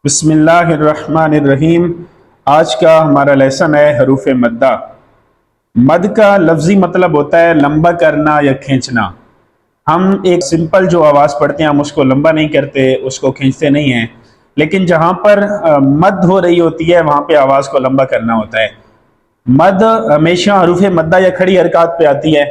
बिस्मिल्लाहिर्रहमानिर्रहीम। आज का हमारा लेसन है हरूफ मद्दा। मद का लफ्जी मतलब होता है लंबा करना या खींचना। हम एक सिंपल जो आवाज़ पढ़ते हैं हम उसको लंबा नहीं करते, उसको खींचते नहीं हैं, लेकिन जहाँ पर मद हो रही होती है वहाँ पे आवाज़ को लंबा करना होता है। मद हमेशा हरूफ मद्दा या खड़ी हरकत पे आती है।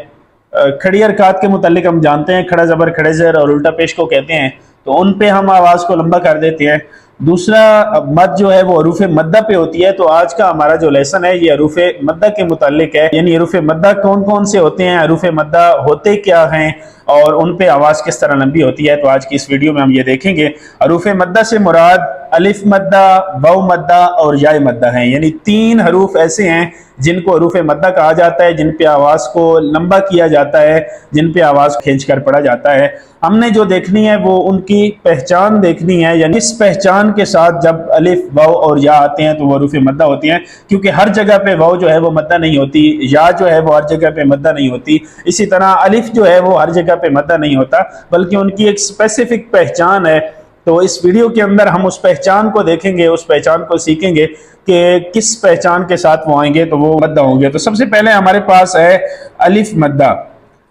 खड़ी हरकत के मुतालिक हम जानते हैं खड़ा ज़बर खड़े ज़ेर और उल्टा पेश को कहते हैं, तो उन पे हम आवाज़ को लंबा कर देते हैं। दूसरा मद जो है वो हरूफ मद्दा पे होती है। तो आज का हमारा जो लेसन है ये हरूफ मद्दा के मुतालिक है, यानी हरूफ मद्दा कौन कौन से होते हैं, हरूफ मद्दा होते क्या हैं और उन पे आवाज़ किस तरह लंबी होती है। तो आज की इस वीडियो में हम ये देखेंगे। हरूफ मद्दा से मुराद अलिफ मद्दा, वाव मद्दा और याय मद्दा हैं, यानी तीन हरूफ ऐसे हैं जिनको हरूफ मद्दा कहा जाता है, जिन पे आवाज़ को लंबा किया जाता है, जिन पे आवाज़ खींच कर पढ़ा जाता है। हमने जो देखनी है वो उनकी पहचान देखनी है, यानी इस पहचान के साथ जब अलिफ वाव और या आते हैं तो वो हरूफ मद्दा होती हैं, क्योंकि हर जगह पे वाव जो है वो मद्दा नहीं होती, या जो है वो हर जगह पे मद्दा नहीं होती। इसी तरह अलिफ जो है वो हर जगह पे मद्दा नहीं होता, बल्कि उनकी एक स्पेसिफिक पहचान है। तो इस वीडियो के अंदर हम उस पहचान को देखेंगे, उस पहचान को सीखेंगे कि किस पहचान के साथ वो आएंगे तो वो मद्दा होंगे। तो सबसे पहले हमारे पास है अलिफ मद्दा।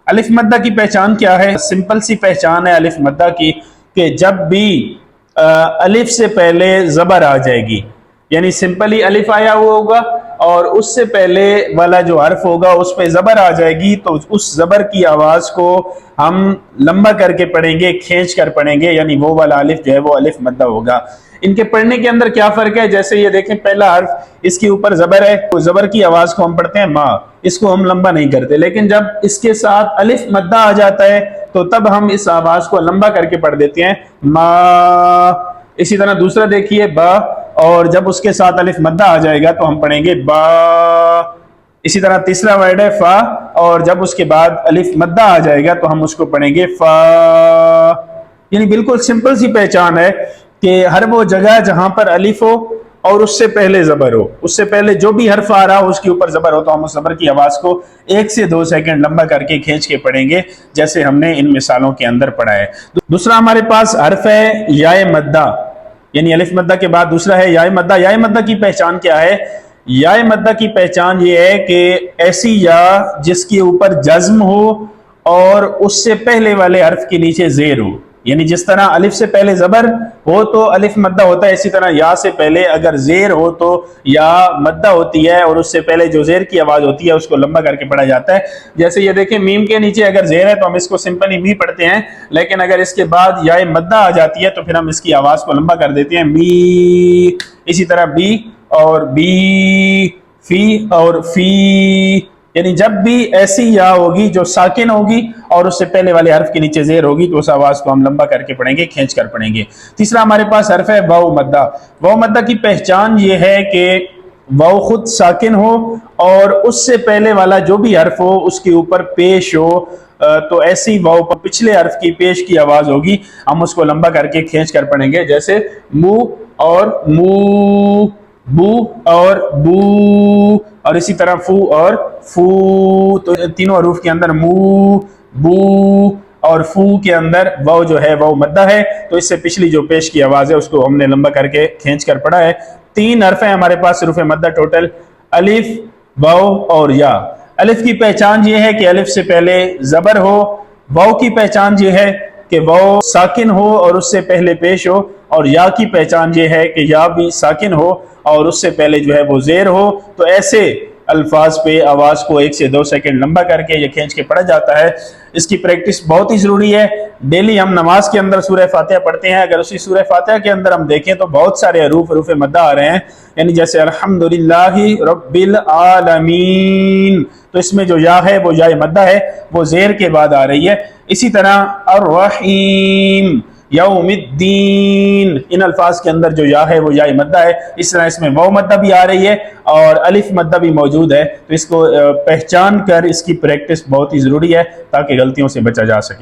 अलिफ मद्दा की पहचान क्या है? सिंपल सी पहचान है अलिफ मद्दा की कि जब भी अलिफ से पहले जबर आ जाएगी, यानी सिंपली अलिफ आया हुआ होगा और उससे पहले वाला जो हर्फ होगा उस पे जबर आ जाएगी, तो उस जबर की आवाज को हम लंबा करके पढ़ेंगे, खींच कर पढ़ेंगे, यानी वो वाला अलिफ जो है वो अलिफ मद्दा होगा। इनके पढ़ने के अंदर क्या फर्क है? जैसे ये देखें, पहला हर्फ इसके ऊपर जबर है, तो जबर की आवाज को हम पढ़ते हैं माँ, इसको हम लंबा नहीं करते। लेकिन जब इसके साथ अलिफ मद्दा आ जाता है तो तब हम इस आवाज को लंबा करके पढ़ देते हैं माँ। इसी तरह दूसरा देखिए बा, और जब उसके साथ अलिफ मद्दा आ जाएगा तो हम पढ़ेंगे बा। इसी तरह तीसरा वर्ड है फा, और जब उसके बाद अलिफ मद्दा आ जाएगा तो हम उसको पढ़ेंगे फा। यानी बिल्कुल सिंपल सी पहचान है कि हर वो जगह जहां पर अलिफ हो और उससे पहले जबर हो, उससे पहले जो भी हर्फ आ रहा हो उसके ऊपर जबर हो, तो हम उस जबर की आवाज को 1 से 2 सेकंड लंबा करके खींच के पढ़ेंगे, जैसे हमने इन मिसालों के अंदर पढ़ा है। दूसरा हमारे पास हर्फ है याय मद्दा, यानी अलिफ मद्दा के बाद दूसरा है याय मद्दा। याय मद्दा की पहचान क्या है? याय मद्दा की पहचान ये है कि ऐसी या जिसके ऊपर जज्म हो और उससे पहले वाले हर्फ के नीचे जेर हो, यानी जिस तरह अलिफ से पहले जबर हो तो अलिफ मद्दा होता है, इसी तरह या से पहले अगर जेर हो तो या मद्दा होती है, और उससे पहले जो जेर की आवाज होती है उसको लंबा करके पढ़ा जाता है। जैसे ये देखें, मीम के नीचे अगर जेर है तो हम इसको सिंपली मी पढ़ते हैं, लेकिन अगर इसके बाद या मद्दा आ जाती है तो फिर हम इसकी आवाज को लंबा कर देते हैं मी। इसी तरह बी और बी, फी और फी, यानी जब भी ऐसी या होगी जो साकिन होगी और उससे पहले वाले हर्फ के नीचे जेर होगी तो उस आवाज को हम लंबा करके पढ़ेंगे, खींच कर पढ़ेंगे। तीसरा हमारे पास हर्फ है वाव मद्दा। वाव मद्दा की पहचान ये है कि वाव खुद साकिन हो और उससे पहले वाला जो भी हर्फ हो उसके ऊपर पेश हो, तो ऐसी वाव पर पिछले हर्फ की पेश की आवाज होगी, हम उसको लंबा करके खींच कर पढ़ेंगे, जैसे मु और मू, बू और बू, और इसी तरह फू और फू। तो तीनों हरूफ के अंदर मू, बू और फू के अंदर वाव जो है वाव मद्दा है, तो इससे पिछली जो पेश की आवाज है उसको हमने लंबा करके खींच कर पढ़ा है। 3 हर्फ है हमारे पास हरूफ मद्दा टोटल, अलिफ, वाव और या। अलिफ की पहचान ये है कि अलिफ से पहले जबर हो। वाव की पहचान ये है कि वाव साकिन हो और उससे पहले पेश हो, और या की पहचान ये है कि या भी साकिन हो और उससे पहले जो है वो जेर हो। तो ऐसे अल्फाज पे आवाज को 1 से 2 सेकंड लंबा करके ये खींच के पढ़ा जाता है। इसकी प्रैक्टिस बहुत ही जरूरी है। डेली हम नमाज के अंदर सूरह फातिहा पढ़ते हैं, अगर उसी सूरह फातिहा के अंदर हम देखें तो बहुत सारे हरूफ मद्दा आ रहे हैं, यानी जैसे अल्हम्दुलिल्लाहि रब्बिल आलमीन, तो इसमें जो या है वो या मद्दा है, वो जेर के बाद आ रही है। इसी तरह अर्रहीम, यौमिद्दीन, इन अल्फाज के अंदर जो या है वो या मद्दा है। इस तरह इसमें वाव मद्दा भी आ रही है और अलिफ मद्दा भी मौजूद है, तो इसको पहचान कर इसकी प्रैक्टिस बहुत ही जरूरी है ताकि गलतियों से बचा जा सके।